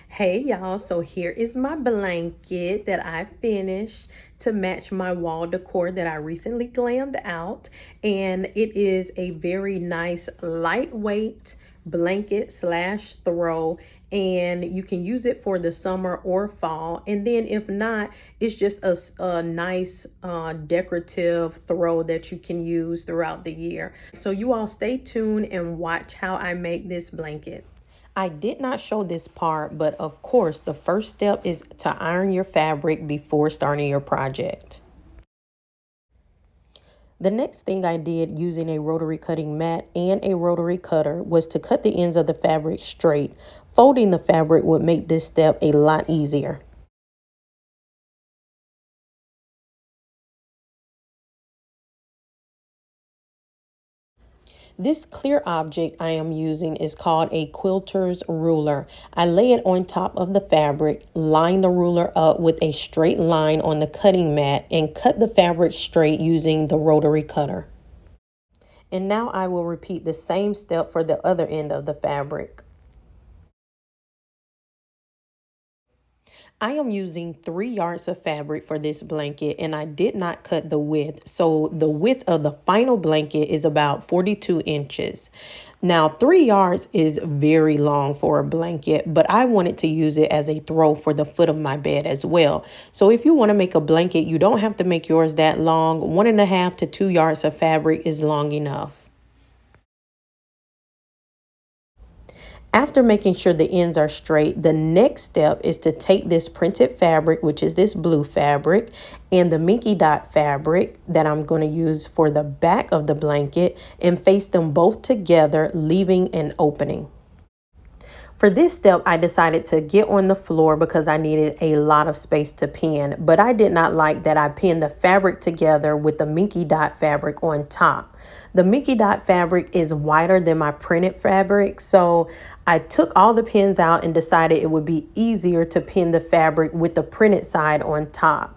Hey y'all, so here is my blanket that I finished to match my wall decor that I recently glammed out. And it is a very nice lightweight blanket slash throw, and you can use it for the summer or fall. And then if not, it's just a nice decorative throw that you can use throughout the year. So you all stay tuned and watch how I make this blanket. I did not show this part, but of course, the first step is to iron your fabric before starting your project. The next thing I did using a rotary cutting mat and a rotary cutter was to cut the ends of the fabric straight. Folding the fabric would make this step a lot easier. This clear object I am using is called a quilter's ruler. I lay it on top of the fabric, line the ruler up with a straight line on the cutting mat, and cut the fabric straight using the rotary cutter. And now I will repeat the same step for the other end of the fabric. I am using 3 yards of fabric for this blanket, and I did not cut the width. So the width of the final blanket is about 42 inches. Now, 3 yards is very long for a blanket, but I wanted to use it as a throw for the foot of my bed as well. So if you want to make a blanket, you don't have to make yours that long. 1.5 to 2 yards of fabric is long enough. After making sure the ends are straight, the next step is to take this printed fabric, which is this blue fabric, and the Minky dot fabric that I'm going to use for the back of the blanket, and face them both together, leaving an opening. For this step, I decided to get on the floor because I needed a lot of space to pin, but I did not like that I pinned the fabric together with the Minky dot fabric on top. The Minky dot fabric is wider than my printed fabric, so I took all the pins out and decided it would be easier to pin the fabric with the printed side on top.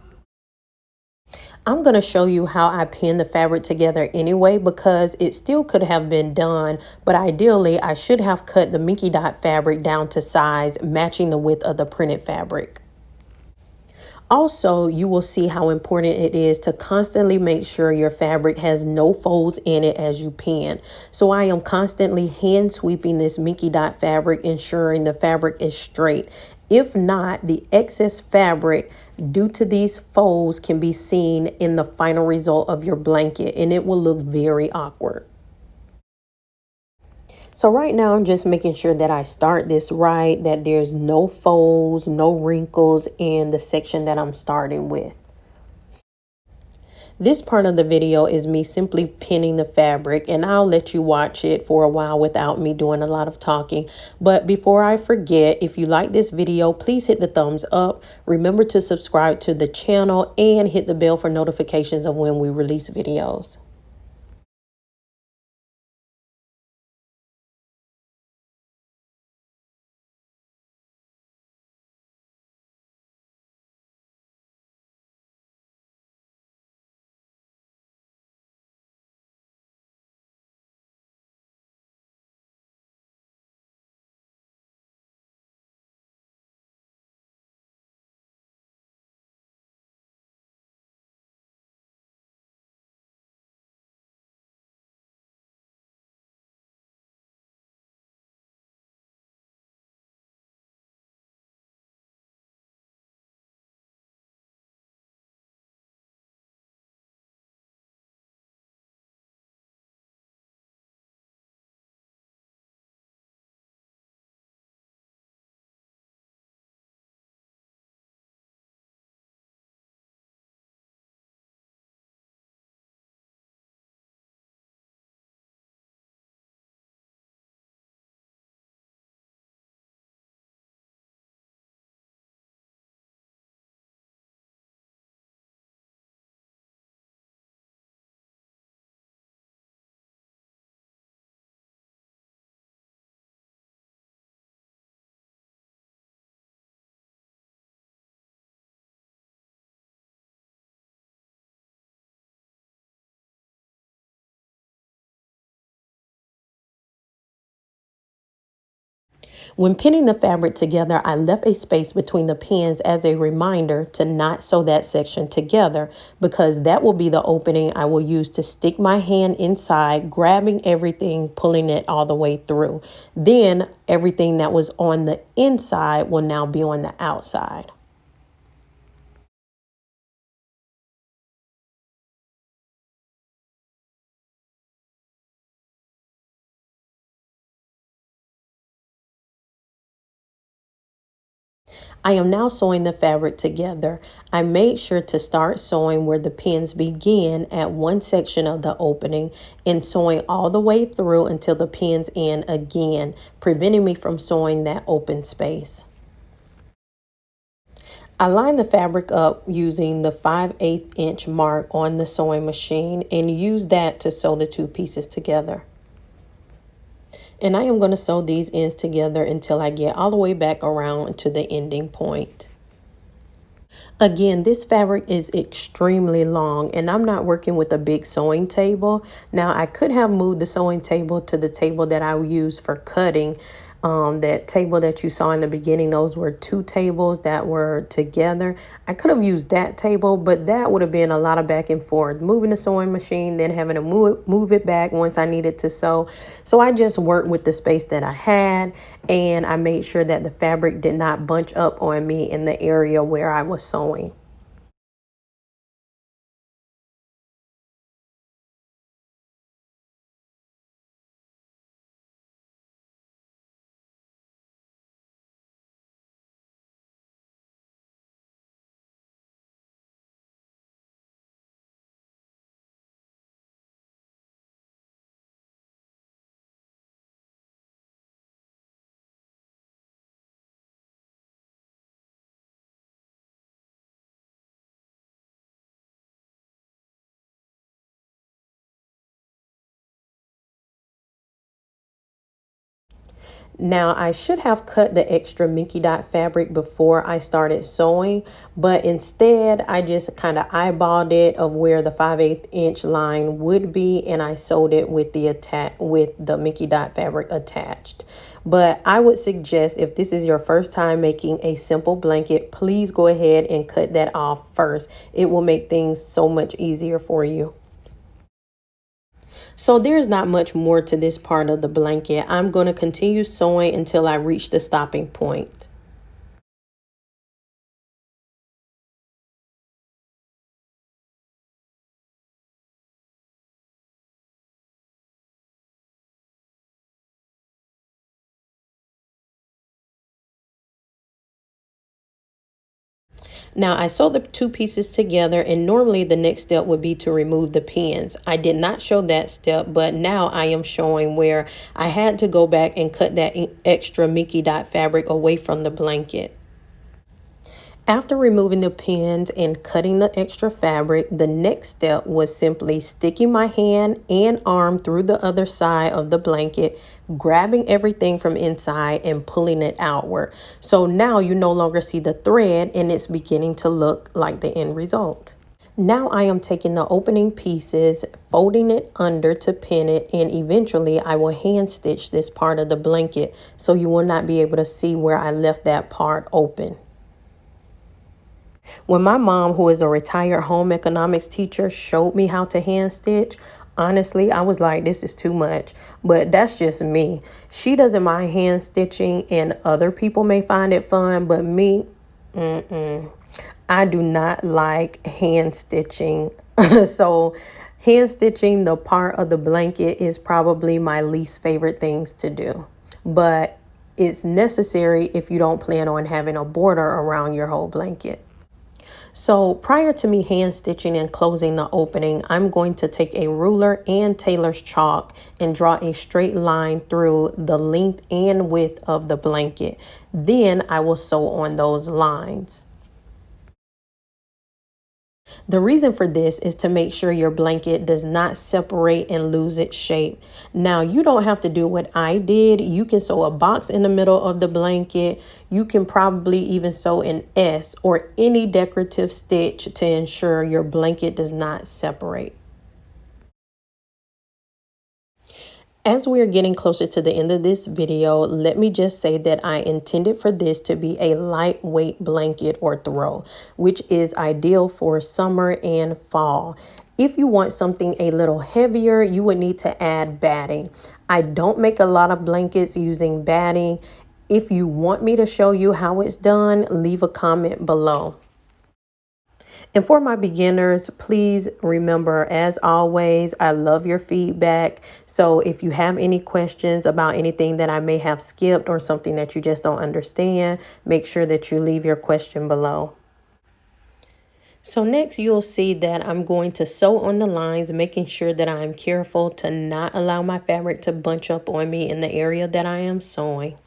I'm going to show you how I pin the fabric together anyway, because it still could have been done, but ideally I should have cut the Minky dot fabric down to size matching the width of the printed fabric. Also, you will see how important it is to constantly make sure your fabric has no folds in it as you pin. So I am constantly hand sweeping this Minky dot fabric, ensuring the fabric is straight. If not, the excess fabric due to these folds can be seen in the final result of your blanket, and it will look very awkward. So right now I'm just making sure that I start this right, that there's no folds, no wrinkles in the section that I'm starting with. This part of the video is me simply pinning the fabric, and I'll let you watch it for a while without me doing a lot of talking. But before I forget, if you like this video, please hit the thumbs up. Remember to subscribe to the channel and hit the bell for notifications of when we release videos. When pinning the fabric together, I left a space between the pins as a reminder to not sew that section together, because that will be the opening I will use to stick my hand inside, grabbing everything, pulling it all the way through. Then everything that was on the inside will now be on the outside. I am now sewing the fabric together. I made sure to start sewing where the pins begin at one section of the opening and sewing all the way through until the pins end again, preventing me from sewing that open space. I line the fabric up using the 5/8 inch mark on the sewing machine and use that to sew the two pieces together. And I am going to sew these ends together until I get all the way back around to the ending point. Again, this fabric is extremely long and I'm not working with a big sewing table. Now, I could have moved the sewing table to the table that I use for cutting. That table that you saw in the beginning, those were two tables that were together. I could have used that table, but that would have been a lot of back and forth, moving the sewing machine, then having to move it back once I needed to sew. So I just worked with the space that I had, and I made sure that the fabric did not bunch up on me in the area where I was sewing. Now, I should have cut the extra Minky dot fabric before I started sewing, but instead I just kind of eyeballed it of where the 5/8 inch line would be, and I sewed it with the Minky dot fabric attached. But I would suggest, if this is your first time making a simple blanket, please go ahead and cut that off first. It will make things so much easier for you. So there's not much more to this part of the blanket. I'm going to continue sewing until I reach the stopping point. Now I sewed the two pieces together, and normally the next step would be to remove the pins. I did not show that step, but now I am showing where I had to go back and cut that extra Minky dot fabric away from the blanket. After removing the pins and cutting the extra fabric, the next step was simply sticking my hand and arm through the other side of the blanket, grabbing everything from inside and pulling it outward. So now you no longer see the thread and it's beginning to look like the end result. Now I am taking the opening pieces, folding it under to pin it, and eventually I will hand stitch this part of the blanket so you will not be able to see where I left that part open. When my mom, who is a retired home economics teacher, showed me how to hand stitch, honestly, I was like, this is too much. But that's just me. She doesn't mind hand stitching, and other people may find it fun, but me, I do not like hand stitching. So hand stitching the part of the blanket is probably my least favorite things to do. But it's necessary if you don't plan on having a border around your whole blanket. So prior to me hand stitching and closing the opening, I'm going to take a ruler and Tailor's chalk and draw a straight line through the length and width of the blanket. Then I will sew on those lines. The reason for this is to make sure your blanket does not separate and lose its shape. Now, you don't have to do what I did. You can sew a box in the middle of the blanket. You can probably even sew an S or any decorative stitch to ensure your blanket does not separate. As we are getting closer to the end of this video, let me just say that I intended for this to be a lightweight blanket or throw, which is ideal for summer and fall. If you want something a little heavier, you would need to add batting. I don't make a lot of blankets using batting. If you want me to show you how it's done, leave a comment below. And for my beginners, please remember, as always, I love your feedback. So if you have any questions about anything that I may have skipped or something that you just don't understand, make sure that you leave your question below. So next you'll see that I'm going to sew on the lines, making sure that I'm careful to not allow my fabric to bunch up on me in the area that I am sewing.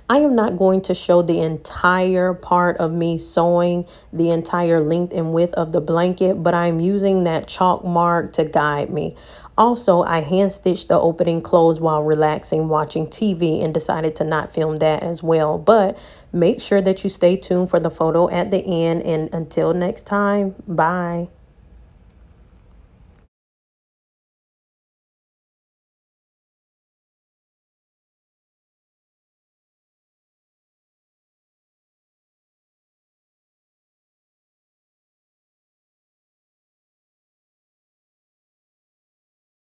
I am not going to show the entire part of me sewing the entire length and width of the blanket, but I'm using that chalk mark to guide me. Also, I hand stitched the opening closed while relaxing, watching TV, and decided to not film that as well. But make sure that you stay tuned for the photo at the end. And until next time, bye.